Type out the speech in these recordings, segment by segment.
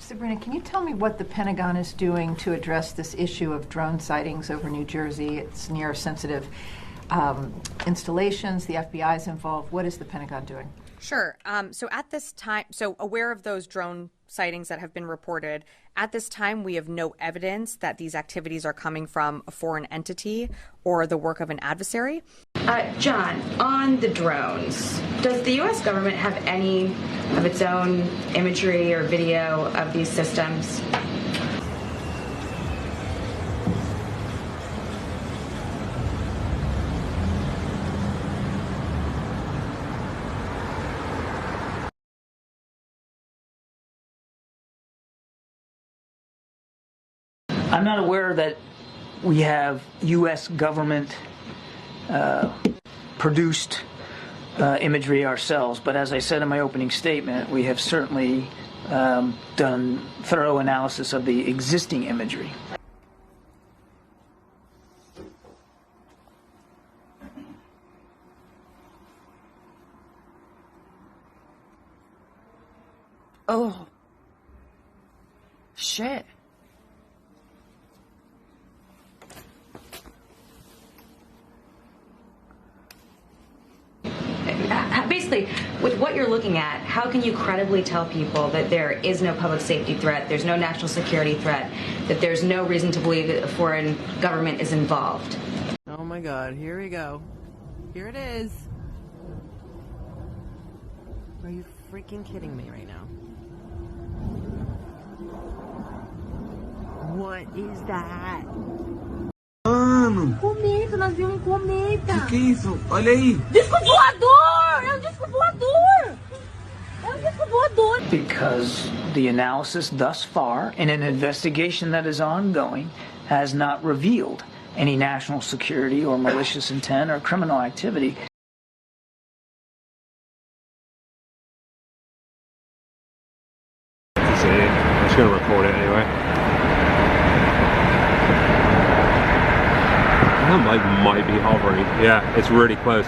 Sabrina, can you tell me what the Pentagon is doing to address this issue of drone sightings over New Jersey? It's near sensitive installations. The FBI is involved. What is the Pentagon doing? Sure. So at this time, aware of those drone sightings that have been reported, at this time we have no evidence that these activities are coming from a foreign entity or the work of an adversary. John, on the drones, does the U.S. government have any of its own imagery or video of these systems? I'm not aware that we have U.S. government produced imagery ourselves, but as I said in my opening statement, we have certainly done thorough analysis of the existing imagery. Oh, shit. Basically, with what you're looking at, how can you credibly tell people that there is no public safety threat, there's no national security threat, that there's no reason to believe that a foreign government is involved? Oh my God, here we go. Here it is. Are you freaking kidding me right now? What is that? Mano! Cometa, nós vimos um cometa! Que é isso? Olha aí! Disco voador! É um disco voador! É um disco voador! Because the analysis thus far, in an investigation that is ongoing, has not revealed any national security or malicious intent or criminal activity. See it. I'm just going to record it anyway. That might be hovering. Yeah, it's really close.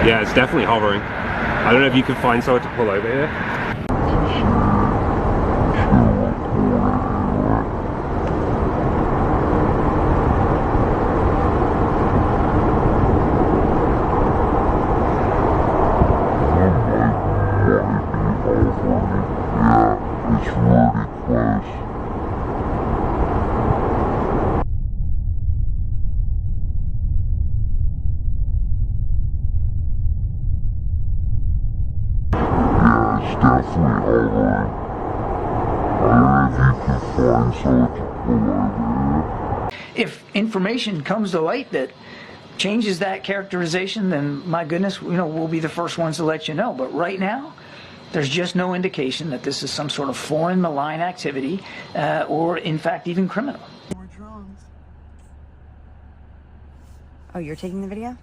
Yeah, it's definitely hovering. I don't know if you can find someone to pull over here. Yeah, it's really close. If information comes to light that changes that characterization, then my goodness, we'll be the first ones to let you know. But right now, there's just no indication that this is some sort of foreign malign activity or, in fact, even criminal. More drones. Oh, you're taking the video?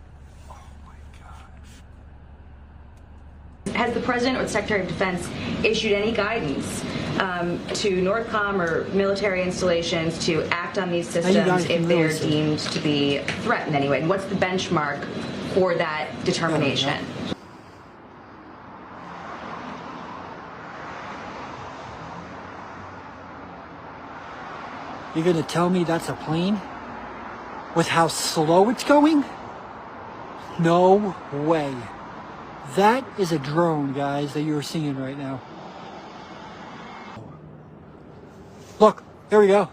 Has the President or the Secretary of Defense issued any guidance to NORTHCOM or military installations to act on these systems if they are deemed to be a threat in any way? And what's the benchmark for that determination? You're gonna tell me that's a plane? With how slow it's going? No way. That is a drone, guys, that you're seeing right now. Look, here we go.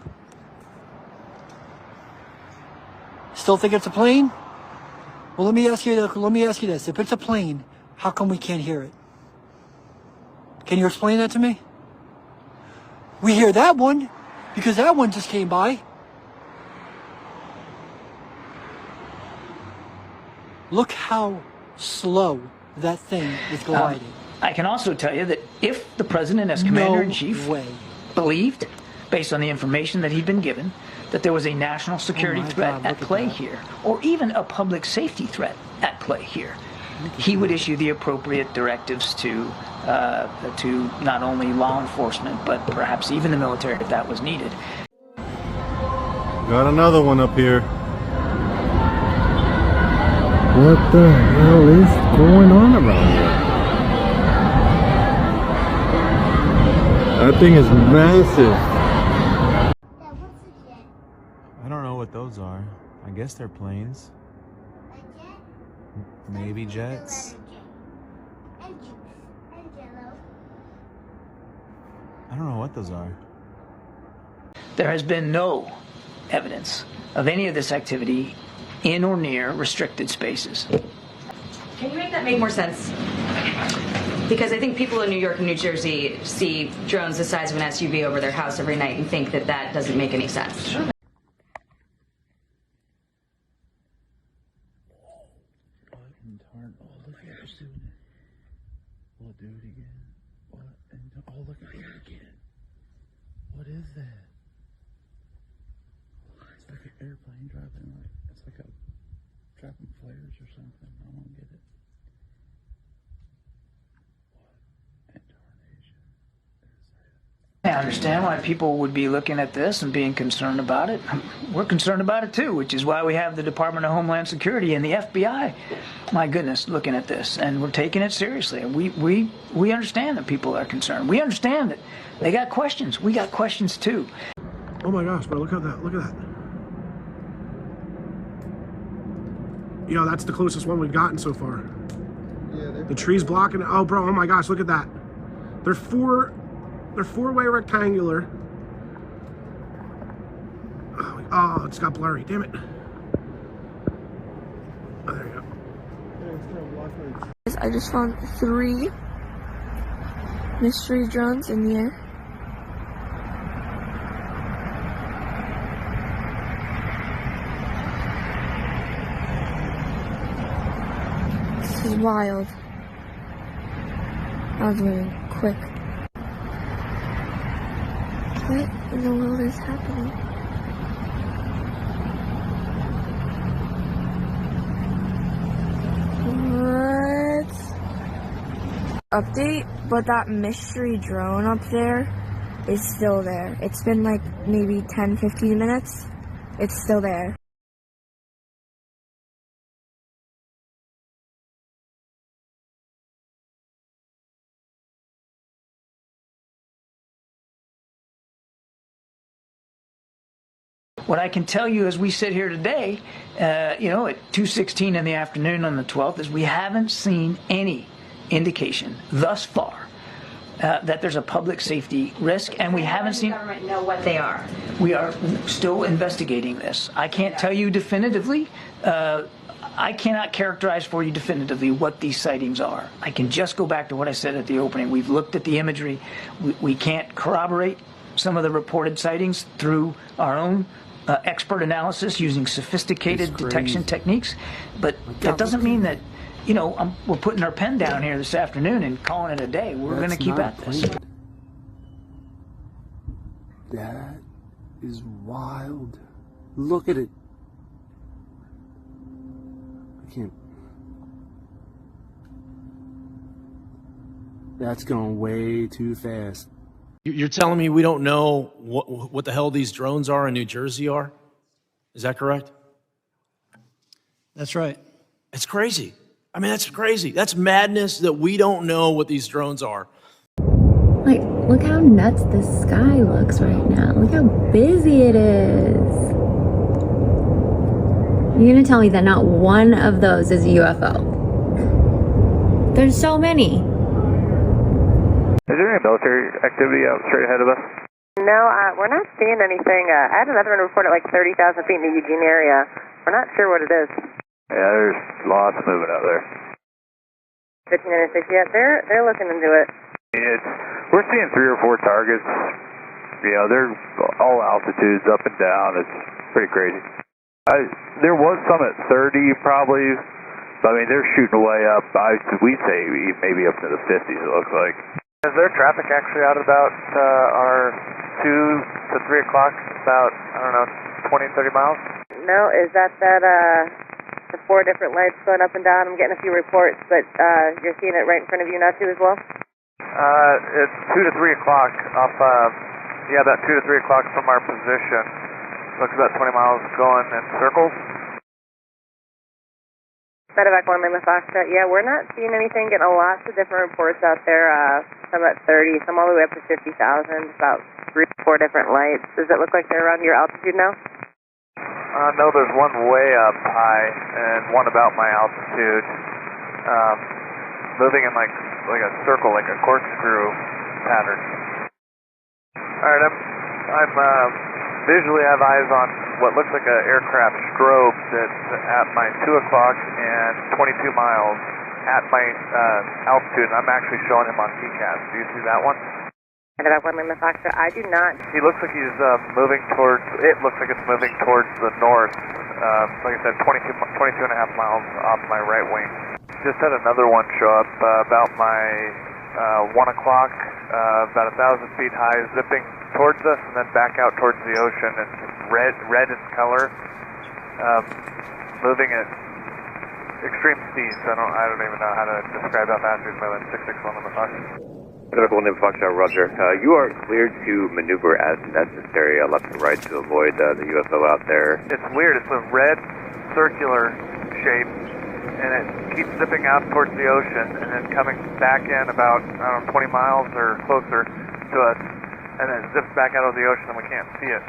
Still think it's a plane? Well, let me ask you this. If it's a plane, how come we can't hear it? Can you explain that to me? We hear that one because that one just came by. Look how slow that thing is gliding. I can also tell you that if the President, as Commander-in-Chief, believed, based on the information that he'd been given, that there was a national security threat at play here, or even a public safety threat at play here, he would issue the appropriate directives to not only law enforcement, but perhaps even the military if that was needed. Got another one up here. What the hell is going on around here? That thing is massive. I don't know what those are. I guess they're planes. Maybe jets. I don't know what those are. There has been no evidence of any of this activity in or near restricted spaces. Can you make that make more sense? Because I think people in New York and New Jersey see drones the size of an SUV over their house every night and think that that doesn't make any sense. Sure. We'll do it again. What? Oh, look here again. What is that? It's like an airplane dropping. It's like a dropping flares or something. I don't get it. What in tarnation is that? I understand why people would be looking at this and being concerned about it. We're concerned about it too, which is why we have the Department of Homeland Security and the FBI, my goodness, looking at this. And we're taking it seriously. We understand that people are concerned. We understand that they got questions. We got questions too. Oh my gosh, bro, look at that. Look at that. You know, that's the closest one we've gotten so far. Yeah, the tree's blocking it. Oh, bro, oh my gosh, look at that. They're four-way rectangular. Oh, it's got blurry. Damn it. Oh, there you go. I just found 3 mystery drones in the air. This is wild. I was moving quick. What in the world is happening? What? Update, but that mystery drone up there is still there. It's been like maybe 10-15 minutes. It's still there. What I can tell you as we sit here today, at 2:16 in the afternoon on the 12th, is we haven't seen any indication thus far that there's a public safety risk, and we haven't seen. The government know what they are. We are still investigating this. I can't tell you definitively. I cannot characterize for you definitively what these sightings are. I can just go back to what I said at the opening. We've looked at the imagery. We can't corroborate some of the reported sightings through our own expert analysis using sophisticated detection techniques, but that doesn't mean that we're putting our pen down here this afternoon and calling it a day. We're going to keep at this. That is wild. Look at it. I can't. That's going way too fast. You're telling me we don't know what the hell these drones are in New Jersey are? Is that correct? That's right. It's crazy. I mean, that's crazy. That's madness that we don't know what these drones are. Like, look how nuts the sky looks right now. Look how busy it is. You're gonna tell me that not one of those is a UFO? There's so many. Is there any military activity out straight ahead of us? No, we're not seeing anything. I had another one report at like 30,000 feet in the Eugene area. We're not sure what it is. Yeah, there's lots moving out there. 1596, yeah, they're looking into it. We're seeing 3 or 4 targets. They're all altitudes, up and down. It's pretty crazy. There was some at 30 probably. I mean, they're shooting way up. We'd say maybe up to the 50s, it looks like. Is there traffic actually out about our 2 to 3 o'clock, about, 20, 30 miles? No, is that the 4 different lights going up and down? I'm getting a few reports, but you're seeing it right in front of you now too as well? It's 2 to 3 o'clock off, about 2 to 3 o'clock from our position. Looks about 20 miles going in circles. Medevac 1 Lima Foxtrot, yeah, we're not seeing anything, getting lots of different reports out there. some at 30, some all the way up to 50,000, about 3 or 4 different lights. Does it look like they're around your altitude now? No, there's one way up high and one about my altitude, moving in like a circle, like a corkscrew pattern. All right, I'm visually have eyes on what looks like an aircraft strobe that's at my 2 o'clock and 22 miles at my altitude, and I'm actually showing him on TCAS. Do you see that one? And about 1 Lima Foxtrot, I do not. He looks like he's moving towards, it looks like it's moving towards the north. Like I said, 22 and a half miles off my right wing. Just had another one show up about my 1 o'clock, about 1,000 feet high, zipping towards us and then back out towards the ocean. It's red in color, moving at extreme speeds. I don't even know how to describe how fast he's moving. 661 on the Fox. Medical Name Foxtrot, Roger. You are cleared to maneuver as necessary, left and right to avoid the UFO out there. It's weird. It's a red circular shape, and it keeps zipping out towards the ocean and then coming back in about, 20 miles or closer to us, and then it zips back out of the ocean and we can't see it.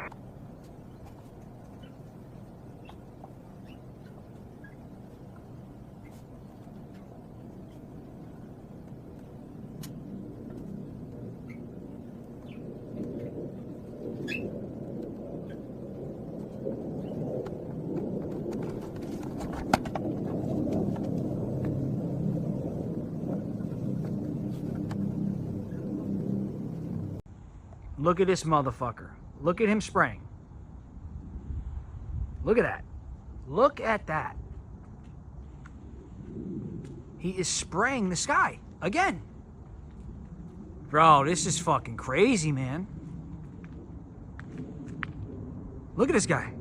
Look at this motherfucker. Look at him spraying. Look at that. Look at that. He is spraying the sky again. Bro, this is fucking crazy, man. Look at this guy.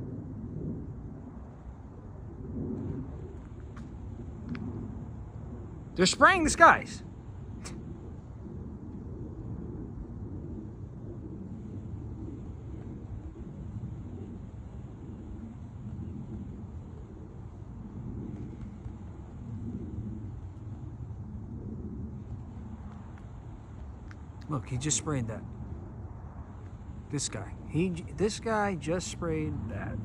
They're spraying the skies. Look, he just sprayed that. This guy. This guy just sprayed that.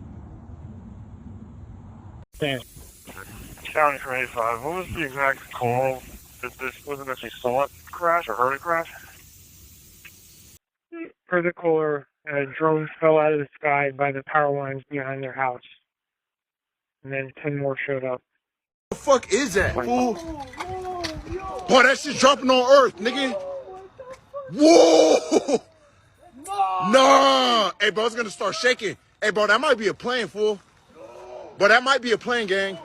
Hey, County 85, what was the exact call that this wasn't actually saw it crash or heard it crash? Per the caller, a drone fell out of the sky by the power lines behind their house. And then 10 more showed up. What the fuck is that, fool? Boy, that shit's dropping on Earth, nigga. Whoa! Nah! Hey, bro, it's gonna start shaking. Hey, bro, that might be a plane, fool. Bro, that might be a plane, gang.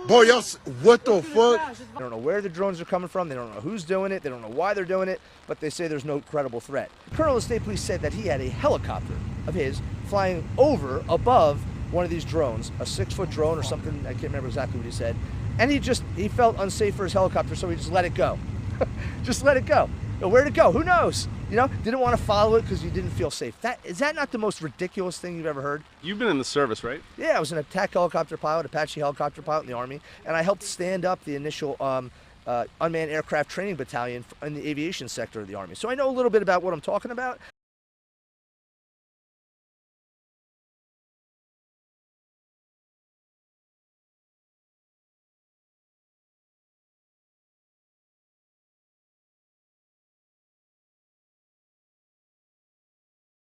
Boy, y'all, what the fuck? They don't know where the drones are coming from. They don't know who's doing it. They don't know why they're doing it, but they say there's no credible threat. Colonel of State Police said that he had a helicopter of his flying over above one of these drones, a 6-foot drone or something. I can't remember exactly what he said. And he felt unsafe for his helicopter, so he just let it go. Just let it go. Where'd it go? Who knows? You know, didn't want to follow it because you didn't feel safe. Is that not the most ridiculous thing you've ever heard? You've been in the service, right? Yeah, I was an attack helicopter pilot, Apache helicopter pilot in the Army, and I helped stand up the initial unmanned aircraft training battalion in the aviation sector of the Army. So I know a little bit about what I'm talking about.